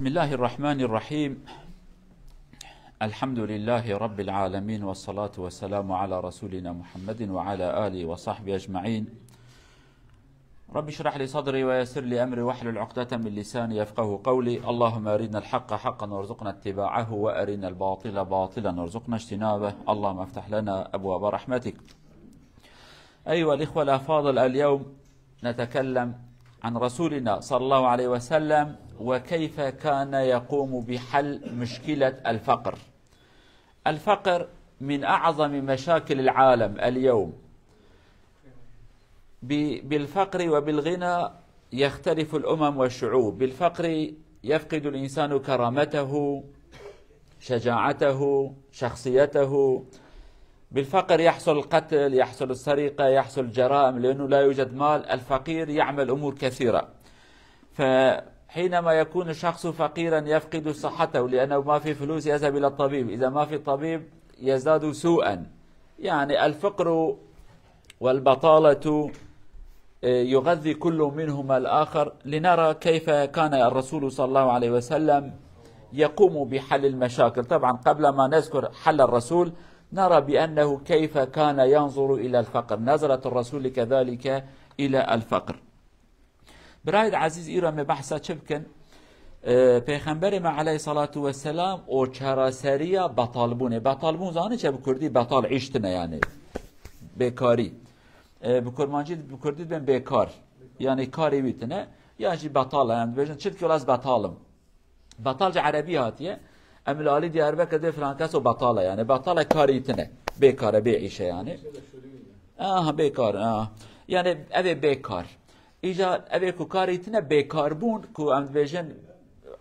بسم الله الرحمن الرحيم. الحمد لله رب العالمين، والصلاة والسلام على رسولنا محمد وعلى آله وصحبه أجمعين. رب اشرح لي صدري ويسر لي أمري واحلل عقدة من لساني يفقه قولي. اللهم أرنا الحق حقا وارزقنا اتباعه، وأرنا الباطل باطلا وارزقنا اجتنابه. اللهم افتح لنا أبواب رحمتك. أيها الإخوة الأفاضل، اليوم نتكلم عن رسولنا صلى الله عليه وسلم وكيف كان يقوم بحل مشكلة الفقر. الفقر من أعظم مشاكل العالم اليوم. بالفقر وبالغنى يختلف الأمم والشعوب. بالفقر يفقد الإنسان كرامته، شجاعته، شخصيته. بالفقر يحصل القتل، يحصل السرقة، يحصل الجرائم، لأنه لا يوجد مال. الفقير يعمل أمور كثيرة. فحينما يكون الشخص فقيرا يفقد صحته، لأنه ما في فلوس يذهب إلى الطبيب. إذا ما في طبيب يزداد سوءا. يعني الفقر والبطالة يغذي كل منهما الآخر. لنرى كيف كان الرسول صلى الله عليه وسلم يقوم بحل المشاكل. طبعا قبل ما نذكر حل الرسول نرى بأنه كيف كان ينظر إلى الفقر. نظرة الرسول كذلك إلى الفقر. برايد عزيز إيرا مبحثة شبكن پیغمبر ما عليه الصلاة والسلام او چراسریا بطالبونه. بطالبون زانه چه بکردی؟ بطال عیشتنه، يعني بیکاری. بکردید بین بیکار، يعني کاری بیتنه، يعني بطاله. يعني بيجن چت که از بطالم. بطال عربی هاتیه. املالی دیاربکر دی فرانکس و بطاله، يعني بطاله کاریتنه، بیکاره، بیعیشه، يعني بیکار. يعني اوه بیکار. ایجا اوه کو کاریتنه بیکار بون کو ام بيجن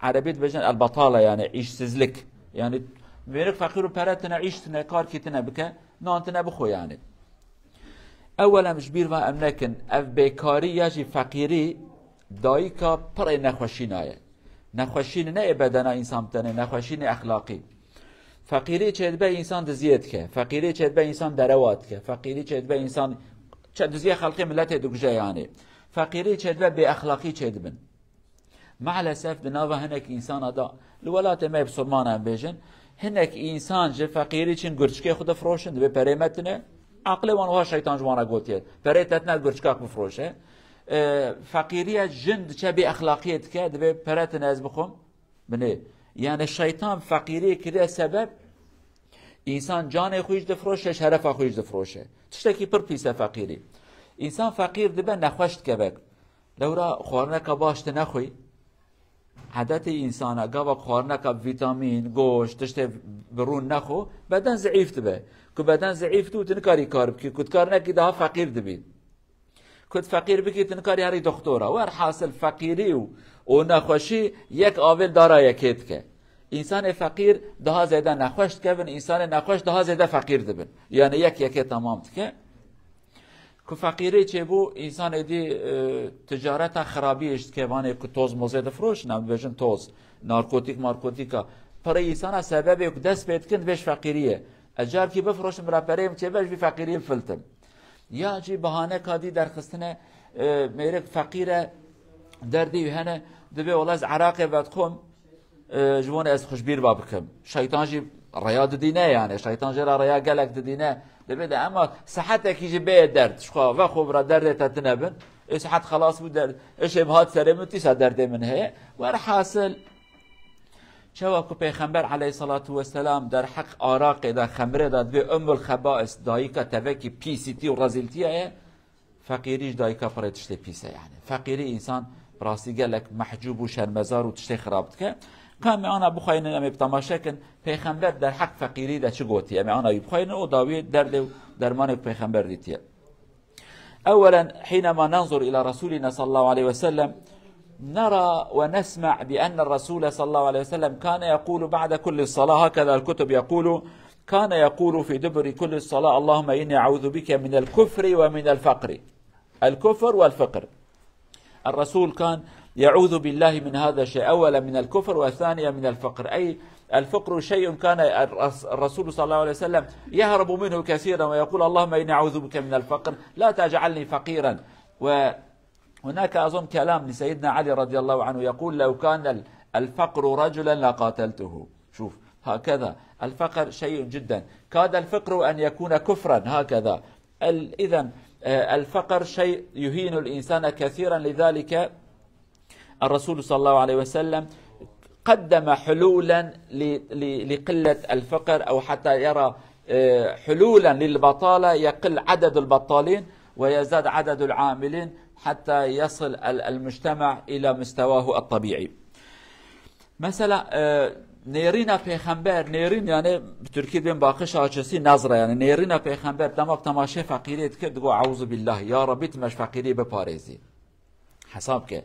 عربيت بيجن البطاله، يعني عيشسizlik. يعني بينك فقير وبرتنا عيشتنا كار كيتنا بك نانتنا بخو. يعني اولا مش بير ما امنكن اف بيكاري يجي فقيري دايكا پر نخوشينايه. نخوشين نه بدنا انسان تنه، نخوشين اخلاقي. فقيري چه به انسان دزيت که، فقيري چه به انسان دروات که، فقيري چه به انسان چه دزيه خلقي ملت دگجه. يعني فقيري چه به اخلاقي چه بن. مع الاسف بناوه هناك انسان ادا الولات ما بسلمان بيجن هناك انسان جه فقيري چن گرچکه خود فروشن به پرمتنه عقل وانها شیطان جوانا گوتید پرتتنا گرچکاک بفروشه. فقيريه جند چه به اخلاقيت که به پرتن از بخوم بنه. يعني الشيطان فقيري كده سبب انسان جان خویش دفروشه، شرف خویش دفروشه. تشتكي پر پیسه فقيري. انسان فقير دبه نخوشت کبک لورا خورنک باشت نخوی. عادت انسان اگه خورنک ویتامین گوشت تشت برون نخو بدن ضعیف تبه. که بدن ضعیف تو تنکاری کار بکی، کد کار نکی ده فقیر دبید. کد فقیر بکی تنکاری هری دکتوره. ور حاصل فقیری و نخوشی یک آول داره یکیت که. انسان فقیر ده زیاده نخوشت که بن، انسان نخوش ده زیاده فقیر دبن. يعني یکی تمام که. که فقیری چه بو انسان دی تجارت خرابیش که وانه که توز مزید فروش نم بجن توز نارکوتیکا پر انسان سبب یک دست بید کند بهش فقیریه. اجار کی بفروشم را پریم چه بهش بی فقیری فلتم. یا جی بهانه کادی درخستنه میره فقیره دردی هنه دبی ولاز عراق بدخم جوان از خوشبیر بابکم. شیطان جی ریاد دینه، يعني شیطان جی ریا گلک دینه. دبي اما صحتك يجي بيه درد شخا و خبره درد تتنبن صحت خلاص بود ايش ابهات سرمن تيسا درد من هي. ور حاصل شوكو پیغمبر عليه الصلاه والسلام در حق آراق در خمره داد به ام الخبائث دايكا تفكي بي سي تي ورازلتيه. فقيريش دايكا فرتشتي بيسه. يعني فقيري انسان براسي قالك محجوب وشرمزار وتشتي خرابتك. كان معنا بخاين ام بتماشاكن پیغمبر در حق فقیری ده چه گوتی؟ معنا بخاين او داوی درد درمان پیغمبر دیتیه. اولا حينما ننظر الى رسولنا صلى الله عليه وسلم نرى ونسمع بان الرسول صلى الله عليه وسلم كان يقول بعد كل الصلاه، هكذا الكتب يقول، كان يقول في دبر كل الصلاه: اللهم اني اعوذ بك من الكفر ومن الفقر. الكفر والفقر. الرسول كان يعوذ بالله من هذا الشيء، أولا من الكفر والثانية من الفقر. أي الفقر شيء كان الرسول صلى الله عليه وسلم يهرب منه كثيرا ويقول: اللهم إني أعوذ بك من الفقر لا تجعلني فقيرا. وهناك أظن كلام لسيدنا علي رضي الله عنه يقول: لو كان الفقر رجلا لقاتلته. شوف هكذا الفقر شيء جدا، كاد الفقر أن يكون كفرا هكذا. إذن الفقر شيء يهين الإنسان كثيرا، لذلك الرسول صلى الله عليه وسلم قدم حلولا لقلة الفقر، أو حتى يرى حلولا للبطالة، يقل عدد البطالين ويزداد عدد العاملين حتى يصل المجتمع إلى مستواه الطبيعي. مثلا نيرينا پیغمبر، نيرين يعني بتركي بين باقش آجسي نظرة، يعني نيرينا پیغمبر دماغ تماشي فقيريت کرد گو اعوذ بالله یا ربی تمش فقیری بپاريزي. حساب که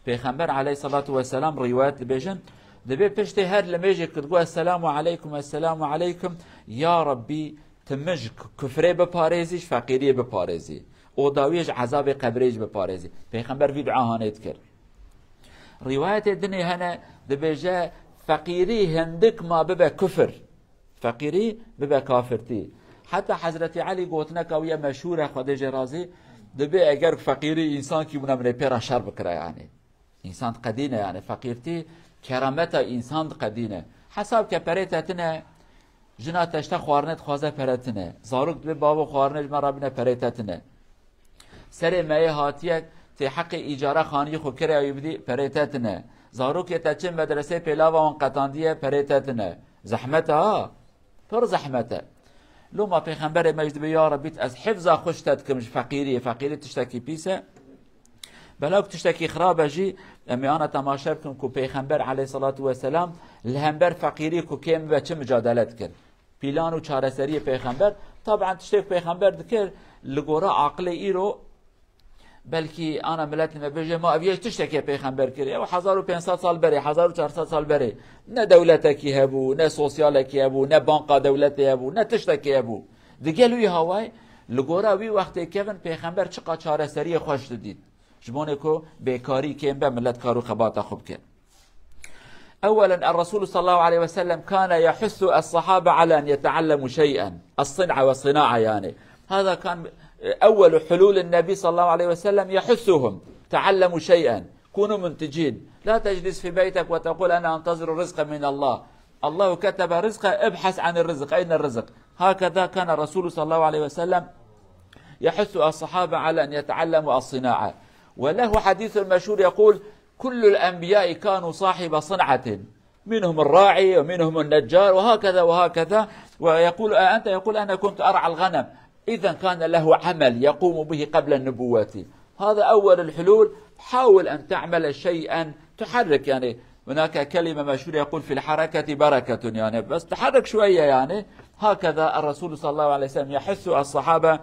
پیغمبر علیه الصلاة والسلام روایت بيجن دبي پشت هر لميجي کرد گو السلام عليكم السلام عليكم يا ربي تمج كفري بپاريزيش فقيري بپاريزي او داويج عذاب قبريج بپاريزي. پیغمبر في دعا هانيت کرد. رواية الدنيا هنا دبيجا فقيري هندك ما ببا كفر، فقيري ببا كافرتي. حتى حضرت علي قوتنا كوية مشهورة خديجة رازي دبي اگر فقيري انسان كي بنا من بيرا شر بكرا، يعني انسان قدينة، يعني فقيرتي كرامتا انسان قدينة. حساب كبريتاتنا جنا تشتا خوارنت خوازه پرتنه، زاروك دبي بابا خوارنت ما رابنا پريتاتنا. سر ماي هاتيك تي حق اجاره خاني خو كرا يبدي پريتاتنا. زاروك يتچن مدرسه پیلاوا وان قطانديه پريتاتنا. زحمتها پر زحمته. لو ما پیغمبر مجد به یا ربی از حفظ خوشتت که مش فقیری تشتکی پیسه بلاک تشتکی خرابه جی. امی آنا تماشا بکن که پیغمبر علیه الصلاة والسلام لهمبر فقیری که کم و چه مجادلت کرد، پیلان و چارەسەری پیغمبر. طبعا تشتک پیغمبر دکر لگورا عقل ایرو بلکی آنا ملت نبیجه ما اویش تشتکی پیغمبر کری و 1500 سال بری 1400 سال بری نه دولتکی هبو نه سوسیالکی هبو نه بانقا دولتی هبو نه تشتکی هبو دیگه لوی هوای لگورا وی وقتی که پیغمبر چقا چارەسەری خوش دید جبونه که بیکاری که به ملت کارو خباتا خوب کرد. اولا الرسول صلى الله عليه وسلم كان يحث الصحابة على ان يتعلموا شيئا، الصنعة والصناعة، يعني هذا كان أول حلول النبي صلى الله عليه وسلم، يحثهم تعلموا شيئا، كونوا منتجين، لا تجلس في بيتك وتقول أنا أنتظر الرزق من الله، الله كتب رزقه ابحث عن الرزق، أين الرزق؟ هكذا كان الرسول صلى الله عليه وسلم يحث الصحابة على أن يتعلموا الصناعة. وله حديث مشهور يقول كل الأنبياء كانوا صاحب صنعة، منهم الراعي ومنهم النجار وهكذا وهكذا. ويقول أنت يقول أنا كنت أرعى الغنم، إذا كان له عمل يقوم به قبل النبوة. هذا أول الحلول، حاول أن تعمل شيئا تحرك. يعني هناك كلمة مشهورة يقول في الحركة بركة، يعني بس تحرك شوية. يعني هكذا الرسول صلى الله عليه وسلم يحث الصحابة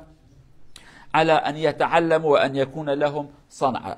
على أن يتعلموا وأن يكون لهم صنعة.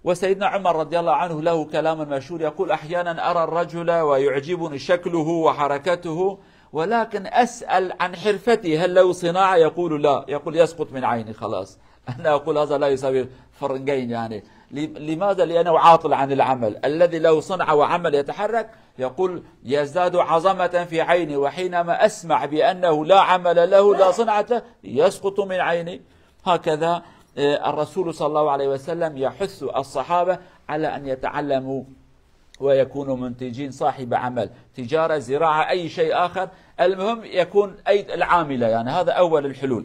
وسيدنا عمر رضي الله عنه له كلام مشهور يقول أحيانا أرى الرجل ويعجبني شكله وحركته ولكن أسأل عن حرفته هل له صناعة؟ يقول لا، يقول يسقط من عيني خلاص. أنا أقول هذا لا يساوي فرنجين. يعني لماذا؟ لأنه عاطل عن العمل. الذي له صنعة وعمل يتحرك يقول يزداد عظمة في عيني، وحينما أسمع بأنه لا عمل له لا صنعة يسقط من عيني. هكذا الرسول صلى الله عليه وسلم يحث الصحابة على أن يتعلموا ويكونوا منتجين، صاحب عمل، تجارة، زراعة، أي شيء آخر، المهم يكون أيد العاملة. يعني هذا أول الحلول.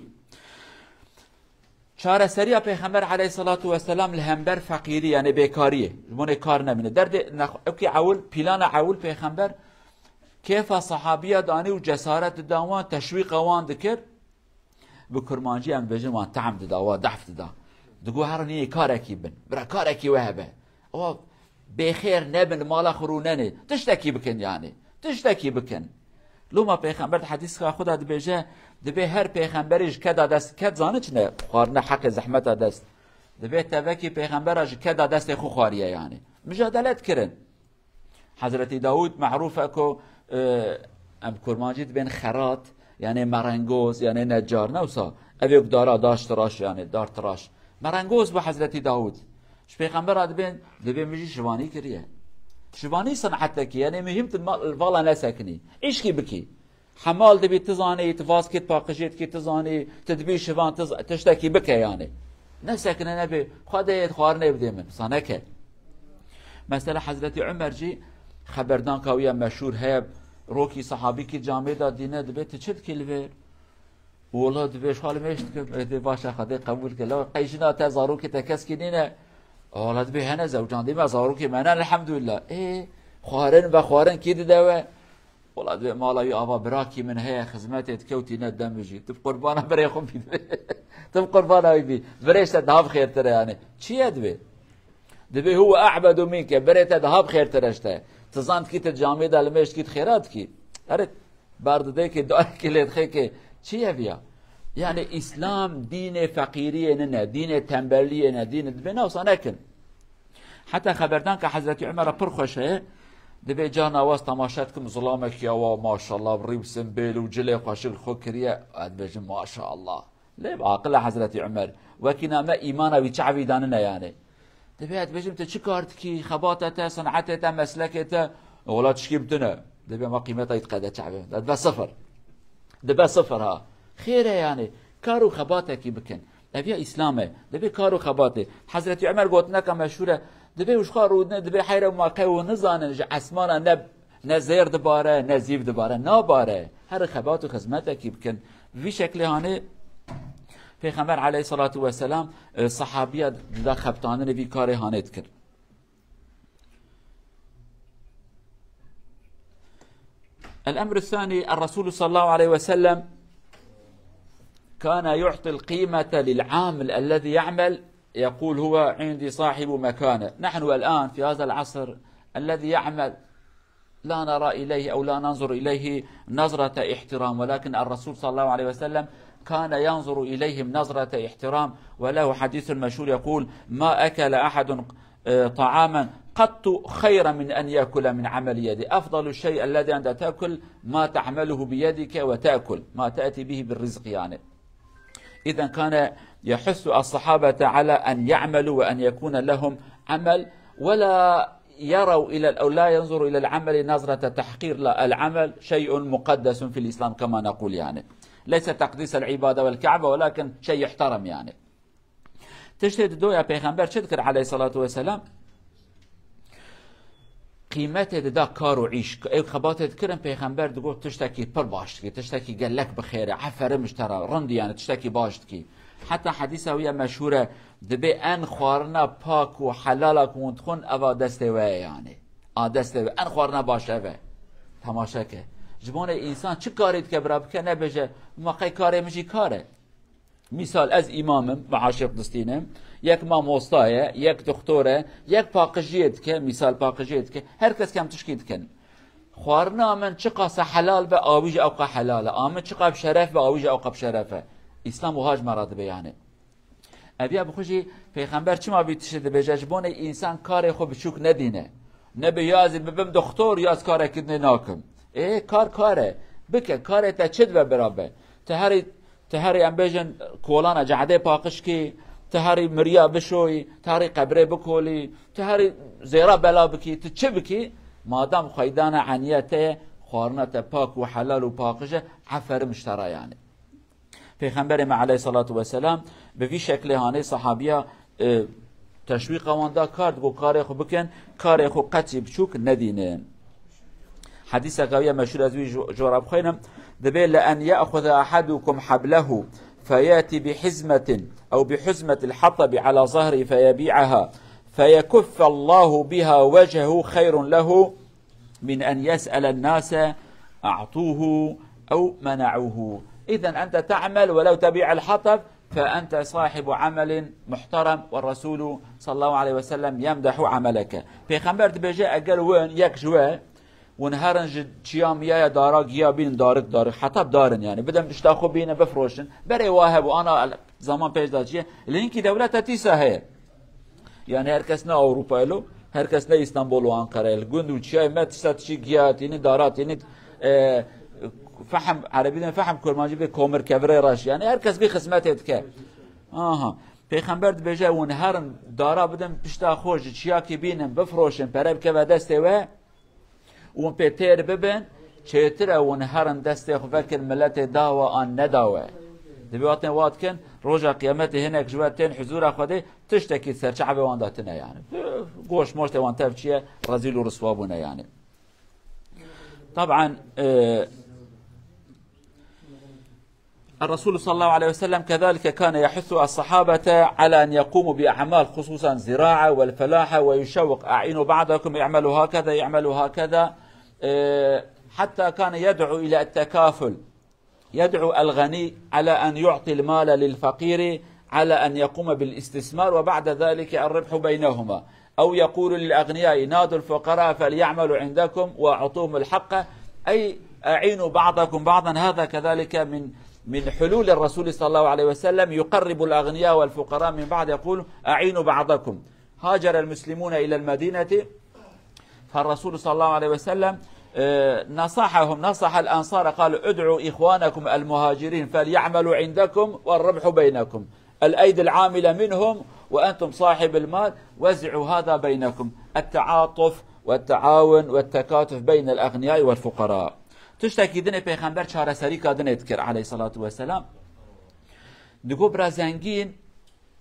چارەسەری پیغمبر علیه الصلاة والسلام لهمبر فقیری، یعنی بیکاریه، جمونه کار نمینه. درد اکی عول پیلان عول پیغمبر کیف صحابیه دانی و جسارت داوان تشویق وان دکر بکرمانجی هم بجن وان تعم دا و دفت دا دگو هرنی کارکی بن برا کارکی وهبه او بخیر نبن مالا خروننه تشتکی بکن، يعني تشتکی بکن. لو ما پیغمبر حدیث که خدا دبیجه دبی هر پیغمبرش کدا دست کد زانچ نه خارنه حق زحمت دست دبی تبکی پیغمبرش کدا دست خو خاریه، يعني مجادلت کرن. حضرت داود معروفه که ام کرمانجید بین خرات، يعني مرنگوز، يعني نجار نوسا اویک دارا داشت راش، يعني دار تراش مرنگوز به حضرت داود. ش پیغمبر دبی میجی شوانی کریه، شوانی صنعتك، يعني مهمت الفالا نسكني ايش كي بكي حمال دبي تزاني تفاس كت باقشيت كي تزاني تدبي شوان تشتكي بك، يعني نسكن نبي خديت خوارني بدي من صنكه. مثلا حضرت عمر جي خبردان کاویا مشهور هب روکی صحابی کی جامعه دا دینه دبیت چت کلویر والله دبیش حال میشت که دی باشه خدای قبول کلا قیشنا تزارو که تکس کنینه والله دبی هنه زوجان دی مزارو که من الحمدلله خوارن و خوارن کی دیده والله دبی مالای آوا براکی من هي خدمتت کوتی ندم بجی تب قربانا برای خون بید تب قربانا بی بريش تذهب خير ترى يعني چی دبي هو اعبد منك بري تذهب خير ترشته تزانت كي تجامع دلمش كي خيرات كي ارت برد ده كي دار كي لد خي كي چی بیا يعني اسلام دين فقيريه نه دين تنبليه نه دين دبنا وصنكن حتى خبردان که حضرت عمر پر خوشه دبي جانا واس تماشات كم ظلامك يا ما شاء الله بريب سنبيل وجلي قاشل خوكريه ادبج ما شاء الله ليه عاقل حضرت عمر وكنا ما ايمانه بيتشعبي داننا يعني دبي ادبج انت شو كارت كي خباطته صنعته مسلكته ولا تشكيبتنا دبي ما قيمتها يتقدى شعبه دبي صفر دبي صفر ها خيره يعني كارو خباطه كي بكن دبي اسلامه دبي كارو خباطه حضرت عمر قلت لك مشهوره دبي وش خارودنا دبي حيره ما قو نزانه اسمانه نب نزير دباره نزيف دباره ناباره هر خبات و خدمته كي بكن في شكل هانه پیغمبر علیه الصلاة والسلام صحابیه دا خبتانه في کار هانه کرد الأمر الثاني الرسول صلى الله عليه وسلم كان يعطي القيمة للعامل الذي يعمل يقول هو عندي صاحب مكانه نحن الآن في هذا العصر الذي يعمل لا نرى إليه أو لا ننظر إليه نظرة احترام ولكن الرسول صلى الله عليه وسلم كان ينظر إليهم نظرة احترام وله حديث مشهور يقول ما أكل أحد طعاما قط خيرا من أن يأكل من عمل يده أفضل الشيء الذي أنت تأكل ما تعمله بيدك وتأكل ما تأتي به بالرزق يعني إذا كان يحث الصحابة على أن يعملوا وأن يكون لهم عمل ولا يروا إلى أو لا ينظروا إلى العمل نظرة تحقير لا العمل شيء مقدس في الإسلام كما نقول يعني ليس تقديس العبادة والكعبة ولكن شيء يحترم يعني تشتهد دو يا پیغمبر شذكر عليه الصلاة والسلام قيمته دا كار وعيش اي خباتت كرم پیغمبر دو تشتكي پر باشتكي تشتكي قال لك بخير عفر مشترى رندي يعني تشتكي باشتكي حتى حديثه ويا مشهورة دبي ان خوارنا پاك وحلالك وندخون اوا دستوه يعني دستوه ان خوارنا باشه تماشا که جبان انسان چه کارید که برا بکه نبجه ما قی کاره مجی کاره مثال از امامم و عاشق دستینم یک ماموستایه یک دکتوره یک پاقجیت که مثال پاقجیت که هر کس کم تشکید کن خوارنا من چه قاس حلال به آویج اوقا حلاله آمن چه قاب شرف به آویج اوقا شرفه اسلام و هاج مراتبه یعنی ابیا بخوشی پیغمبر چه ما بیتشده به جبان انسان کار خوب شوک ندینه نبی یازی ببم دکتر یاز کار کدنه ناکم کاره بکه کاره تا چد و برابه تهری ام بیجن کولانا جعده پاقش کی تهری مریا بشوی تهری قبره بکولی تهری زیرا بلا بکی تو چه بکی مادام خیدان عنیته خوارنت پاک و حلال و پاقشه عفر مشترا یعنی پیغمبر ما علیه الصلاة والسلام به وی شکل هانه صحابیا تشویق واندا کرد گو کار خو بکن کار خو قطعی بچوک ندینه حديث قوية مشهور أزوي جوراب خينم دبيل لأن يأخذ أحدكم حبله فيأتي بحزمة أو بحزمة الحطب على ظهره فيبيعها فيكف الله بها وجهه خير له من أن يسأل الناس أعطوه أو منعوه إذن أنت تعمل ولو تبيع الحطب فأنت صاحب عمل محترم والرسول صلى الله عليه وسلم يمدح عملك پیغمبر بجاء أقل وين يك جواه ونهارن چیام یا دارا گیا بین دارک حطب دارن يعني بدم اشتاخو بینه بفروشن برای واهب و انا زمان پیش داشیه لینکی دولت تیسه هه يعني هر کس نه اروپا له هر کس نه استانبول و انقره له گندو چیای متسات چی گیات یعنی دارات یعنی فهم عربی نه فهم کرمانجی به کومر کبره راش يعني هر کس بی خدمتت که پیغمبر بجا ونهارن دارا بدم اشتاخو چیا کی بینم بفروشن برای که دسته و اون پیتر ببین چهتره اون هرن دست خوفکر ملت داوا آن نداوه دبیاتن واد کن روزا قیامت هنک جواتن حضور خواده تشتکی سرچعب وان داتنه يعني گوش مشت وان تفچیه رزیل و رسوابونه يعني طبعا الرسول صلى الله عليه وسلم كذلك كان يحث الصحابة على أن يقوموا بأعمال خصوصا زراعة والفلاحة، ويشوق أعينوا بعضكم يعملوا هكذا يعملوا هكذا، حتى كان يدعو إلى التكافل، يدعو الغني على أن يعطي المال للفقير، على أن يقوم بالاستثمار، وبعد ذلك الربح بينهما، أو يقول للأغنياء نادوا الفقراء فليعملوا عندكم وأعطوهم الحق، أي أعينوا بعضكم بعضا. هذا كذلك من حلول الرسول صلى الله عليه وسلم، يقرب الأغنياء والفقراء من بعض، يقول أعينوا بعضكم. هاجر المسلمون إلى المدينة، فالرسول صلى الله عليه وسلم نصحهم، نصح الأنصار، قال ادعوا إخوانكم المهاجرين فليعملوا عندكم والربح بينكم، الأيدي العاملة منهم وأنتم صاحب المال، وزعوا هذا بينكم، التعاطف والتعاون والتكاتف بين الأغنياء والفقراء. تشتكي دنه پیغمبر چاره سری کادنه ذکر علیه الصلاة والسلام، دگو برا زنگین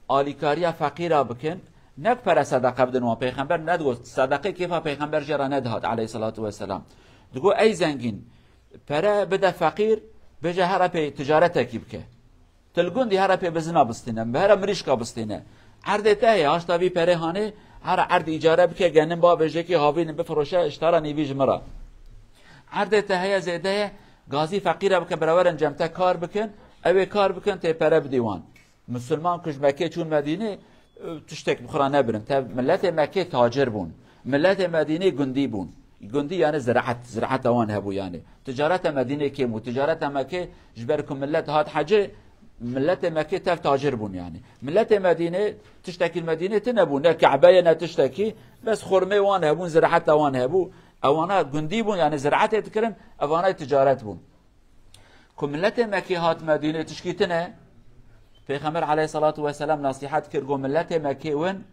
آلیکاریا فقیرا بکن، نک پر صدقه بدن، و پیغمبر ندگو صدقه کیفا پیغمبر جرا ندهاد علیه الصلاة والسلام، دگو ای زنگین پر بده فقیر بجه هر پی تجارت کی بکه، تلگون دی هر پی بزنا بستینه، بهر مریشکا بستینه، عرض تهی هاشتا بی پره هانه هر عرض اجاره بکه، گنن با بجه کی هاوین بفروشه اشترا نیویج مرا، عرض تهیه زیده گازی فقیره بکن براورن جمته کار بکن، اوه کار بکن تی پره بدیوان. مسلمان کش مکه چون مدینه تشتک بخورا نبرن، تا ملت مکه تاجر بون، ملت مدینه گندی بون، گندی یعنی زراعت اوان هبو، یعنی تجارت مدینه که مو تجارت مکه جبرکم ملت هات حجه، ملت مکه تف تاجر بون، یعنی ملت مدینه تشتکی المدینه تنبون، نه کعبه نه تشتکی، بس خرمه وان هبون، زراعت اوان هبو، اوانا گندی بون، یعنی زراعت تکرن، اوانا تجارت بون. که ملت مکه هات مدینه تشکیتنه، پیغمبر علیه الصلاة والسلام نصیحت کرد، گو ملت مکه ون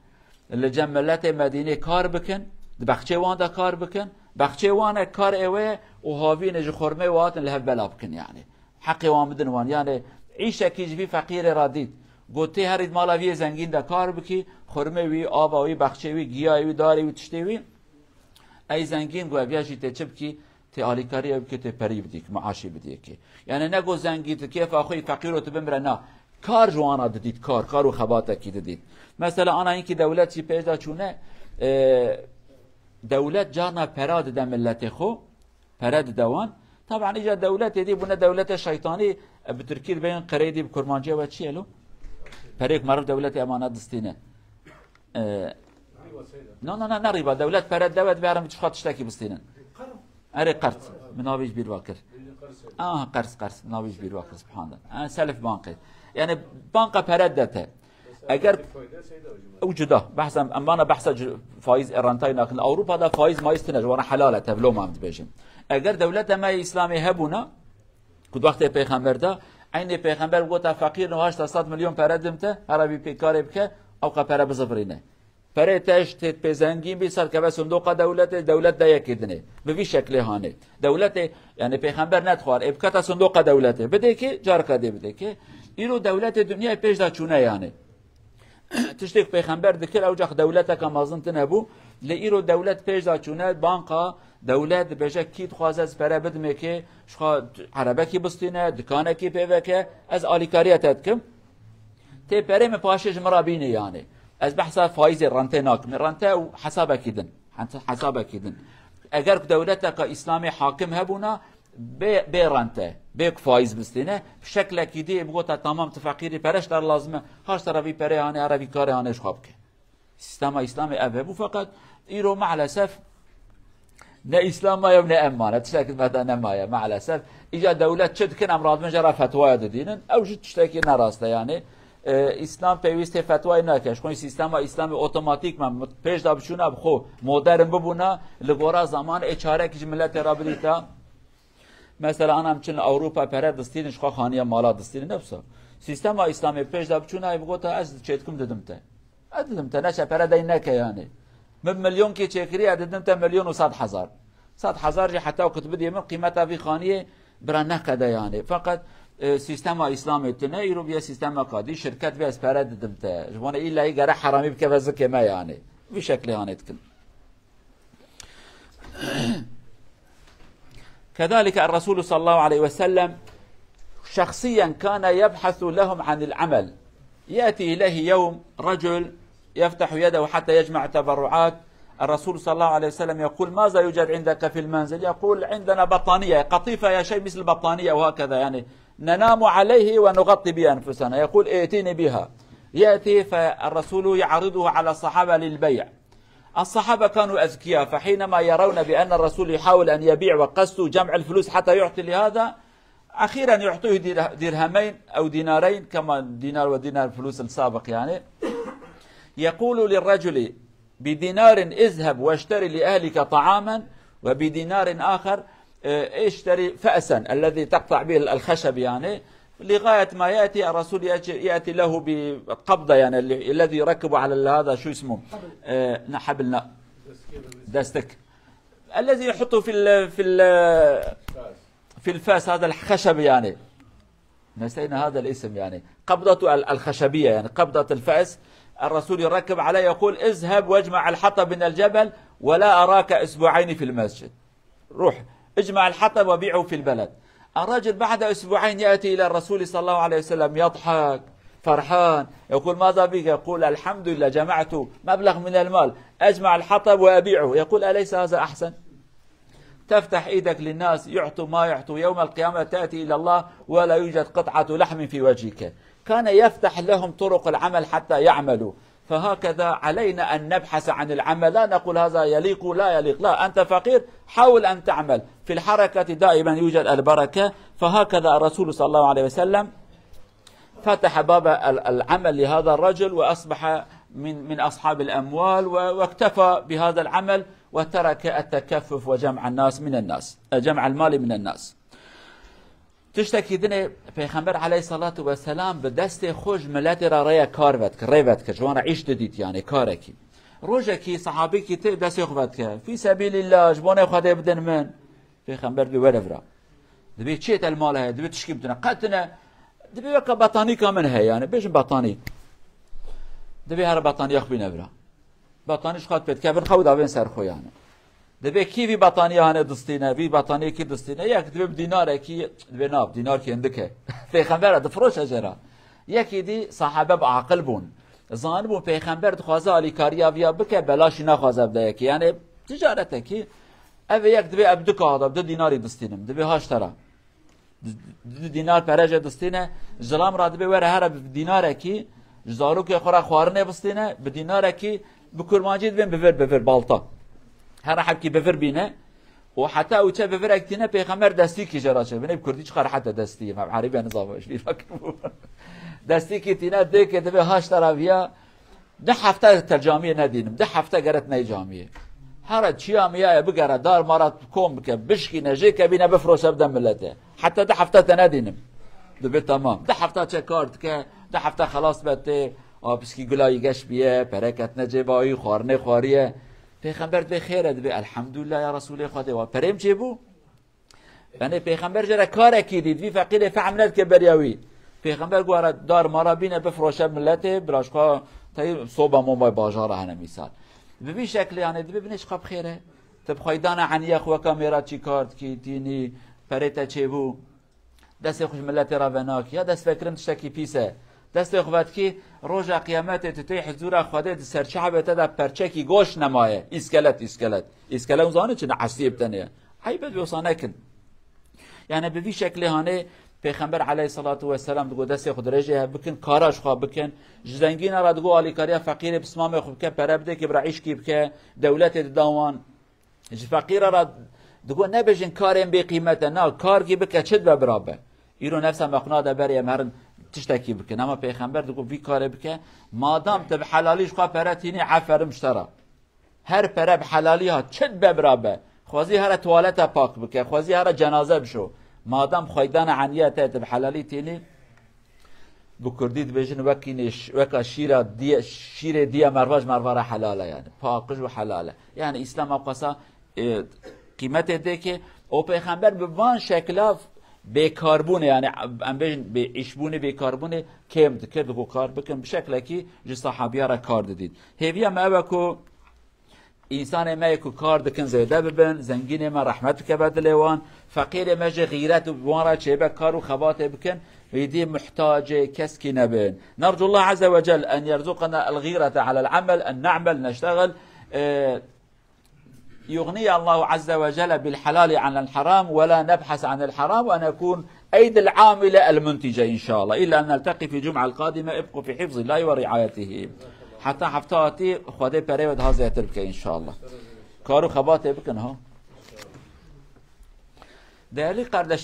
لجم ملت مدینه کار بکن، بخچه وان دا کار بکن، بخچه وان کار اوه و هاوین جو خرمه واتن لهف بلا بکن، یعنی حقی وان بدن وان، یعنی عیشه کی جوی فقیر را دید، گو تی هرید مالا وی زنگین دا کار بکی، خرمه وی آبا وی بخچه وی گیاه وی داری وی تشتی وی، ای زنگین گو بیاشی تی چپ کی تی آلیکاری بکی تی پری بدی که معاشی بدی که، یعنی نگو زنگین تی کیف آخوی فقیر رو تو بمره، نه کار جوانا دید، کار و خباته کی دید. مثلا آنا اینکه دولت چی پیدا چونه، دولت جانا پراد ده ملت خو، پراد دوان، طبعا ایجا دولت دی بونه دولت شیطانی بترکیر بین قریدی بکرمانجی و چیه لو پریک معروف دولت امانت دستینه، نه ریبا دولت پرد دولت بیارم چه خاطر تشتکی بستینن، اره قرض منابیج بیر واکر، قرض منابیج بیر واکر، سبحان الله، سلف بانقی، یعنی بانق پرد دته، اگر وجوده بحثم امانه بحث فایز ایرانتای ناکن اروپا دا فایز مایستنه جوانا حلاله تبلو ما بيجم، اگر دولت ما اسلامی هبونا کد وقت پیغمبر دا عین پیغمبر گفت فقیر 800 میلیون پردمته عربی پیکار بکه او قپره بزفرینه پره تشت پزنگی بی سر که صندوق دولت دا یکیدنه به وی شکل هانه دولت یعنی پیغمبر ندخوار ابکت صندوق دولت بده که جار کده بده که اینو دولت دنیا پیش دا چونه یعنی تشتیک پیغمبر دکر او جخ دولت که مازنت نبو لیرو دولت پیش دا چونه بانقا دولت بجا کیت خواست از پره بدمه که شخوا عربه کی بستینه دکانه کی پیوه که از آلیکاریت کم تی پره مپاشش مرابینه یعنی از بحث فایز رنته ناکم رنته و حساب کیدن اگر دولت که اسلامی حاکم هبونا به رنته به فایز بستینه شکل کیدی بگوتا تمام تفقیری پرش در لازمه هاش طرفی پره هانه عربی کاره هانش خواب که سیستم اسلامی اوهبو فقط ایرو معلسف نه اسلام ما نه امانه تشتكي مثلا نمايه مع الاسف اجا دوله چد كن امراض من جرى فتوى دينن او تشتكي نراسته يعني اسلام پیوسته فتوی نکش خو سیستم اسلام اتوماتیک من پیش دا بشونه بخو مدرن ببونه لگورا زمان اچاره کی ملت را بریتا مثلا انا همچن اروپا پر دستینش خو خانیه مالا دستین نفسه سیستم اسلامی پیش دا بچونه بگوتا از چتکم ددم ته نشه پر دای نکه یعنی من مليون كي تشكري عددنت مليون و100 هزار 100 هزار جي حتى وقت بدي من قيمتها في خانيه برانه كده يعني فقط سيستم اسلامي تنه يرو بيا سيستم قادي شركات بيا اسبارد دمت جوانا الا يقرا حرامي بكفز كما يعني بشكل هانتكن كذلك الرسول صلى الله عليه وسلم شخصيا كان يبحث لهم عن العمل. يأتي إليه يوم رجل يفتح يده حتى يجمع تبرعات، الرسول صلى الله عليه وسلم يقول ماذا يوجد عندك في المنزل؟ يقول عندنا بطانية، قطيفة يا شيء مثل بطانية وهكذا، يعني ننام عليه ونغطي به أنفسنا. يقول ائتيني بها. يأتي فالرسول يعرضه على الصحابة للبيع. الصحابة كانوا أذكياء، فحينما يرون بأن الرسول يحاول أن يبيع وقصده جمع الفلوس حتى يعطي لهذا، أخيرا يعطوه درهمين أو دينارين، كما دينار ودينار الفلوس السابق يعني. يقول للرجل بدينار اذهب واشتري لأهلك طعاما، وبدينار آخر اشتري فأسا الذي تقطع به الخشب يعني، لغاية ما يأتي الرسول يأتي له بقبضة يعني الذي يركب على هذا شو اسمه حبل دستك الذي يحطه في الفاس، هذا الخشب يعني، نسينا هذا الاسم يعني، قبضة الخشبية يعني قبضة الفأس. الرسول يركب عليه يقول اذهب واجمع الحطب من الجبل ولا أراك أسبوعين في المسجد، روح اجمع الحطب وبيعه في البلد. الرجل بعد أسبوعين يأتي إلى الرسول صلى الله عليه وسلم يضحك فرحان، يقول ماذا بك؟ يقول الحمد لله جمعت مبلغ من المال أجمع الحطب وأبيعه. يقول أليس هذا أحسن؟ تفتح إيدك للناس يعطوا ما يعطوا، يوم القيامة تأتي إلى الله ولا يوجد قطعة لحم في وجهك. كان يفتح لهم طرق العمل حتى يعملوا. فهكذا علينا أن نبحث عن العمل، لا نقول هذا يليق لا يليق، لا، أنت فقير حاول أن تعمل، في الحركة دائما يوجد البركة. فهكذا الرسول صلى الله عليه وسلم فتح باب العمل لهذا الرجل وأصبح من أصحاب الأموال، واكتفى بهذا العمل وترك التكفف وجمع الناس من الناس، جمع المال من الناس. تشتكي دني پیغمبر علیه الصلاة والسلام به دست خوش ملت را ریا کار ود که جوان عیش دید يعني کاره کی روزه کی صحابی کی ته دست خوبت که فی سبیل الله جوان خدا بدن من پیغمبر دو ورفرا دبی چیت المال های دبی تشکی بدن قطنه دبی وک بطانی کامن های يعني بیش بطانی دبی هر بطانی اخ بینورا بطانیش خاط بد که بن خود آوین سر خو يعني دبی کی وی بطانی هانه دستینه وی بطانی کی دستینه یک دبی دیناره کی دبی ناب دینار کی اندکه پیغمبر دفروش اجرا یکی دی صحابه با عقل بون زان بون پیغمبر دخوازه علی کاریا ویا بکه بلاش نخوازه بده یکی يعني تجارته کی او یک دبی ابدک آدم دو دیناری دستینم دبی هاش ترا دو دینار پرجه دستینه جلام را دبی وره هر دیناره کی جزارو که خورا خوارنه بستینه به دیناره کی بکرمانجید بین بفر بالتا هر حبکی بفر بینه و حتی او چه بفر اکتینه پیغمبر دستی کی جراشه بینه بکردی چخار حتی دستی مع عربی نظامش دستی کی تینه ده که دبی هاش طرفیا ده هفته ترجمه ندینم ده هفته گرت نه جامعه هر چیا میای بگره دار مارات کوم که بشکی نجی که بینه بفروشه بدم ملته حتی ده هفته ندینم دبی تمام ده هفته چه کارت که ده هفته خلاص بده آبسکی گلایی گش بیه پرکت نجی بایی خوارنه خواریه پیغمبر به خیره دبی الحمدلله یا رسول خدا و پریم چه بو یعنی پیغمبر جره کار کی دید وی فقیر فهمند که بریاوی پیغمبر گواره دار مارا بینه بفروشه ملته براشقا تا صوبه مومای بازار هنه مثال به شکل یعنی دبی بینش خب خیره تب خیدان عنیه خو کامیرا چی کارت کی تینی پرتا چه بو دست خوش ملت را وناک یا دست فکرن تشکی پیسه دست خوبت کی روز قیامت تتی حضور خدا سرچعبه تا پرچکی گوش نمایه اسکلت زانه چه عصیب تنه عیبت بیوسانه کن یعنی به وی شکل هانه پیغمبر علیه الصلاة والسلام دگو دست خود رجه بکن کاراش خواه بکن جزنگین را دگو آلی کاریا فقیر بسمام خوب که پربده که برعیش کی بکه دولت داوان فقیر را دگو نبجن کاریم بی قیمته نه کار کی بکه چد ببرابه ایرو نفس مقنا ده بریم هر تشتكي بكن اما پیغمبر دگو وی کار بکه مادام تب حلالیش خواه پرتینی عفرم شترا هر پر بحلالی ها چد ببرابه خوازی هر توالت پاک بکه خوازی هر جنازه بشو مادام خویدان عنیت تب حلالی تینی بکردید بجن وکینش وکا شیر دی مرواج مروار حلاله يعني پاکش و حلاله يعني اسلام اقصا قیمت ده که او پیغمبر به وان شکلاف بیکاربونه یعنی به ایشبونه بیکاربونه کم کرد و کار بکن به شکلی که صحابی‌ها را کار دادید. هیویا ما وکو انسان ما يكو کار دکن زیده ببن، زنگین ما رحمت که بدلوان، فقیر ما جه غیرت و بوارا چه به کار و خبات بکن ويدي محتاج كسكي نبن. نرجو الله عز وجل أن يرزقنا الغيرة على العمل، أن نعمل نشتغل، يغني الله عز وجل بالحلال عن الحرام ولا نبحث عن الحرام، وأن نكون أيدي العاملة المنتجة إن شاء الله. إلا أن نلتقي في الجمعة القادمة. ابقوا في حفظ الله ورعايته حتى حفتاتي خدي بريود هذا يتربك إن شاء الله. كارو خباتي بكن ها. ده قردش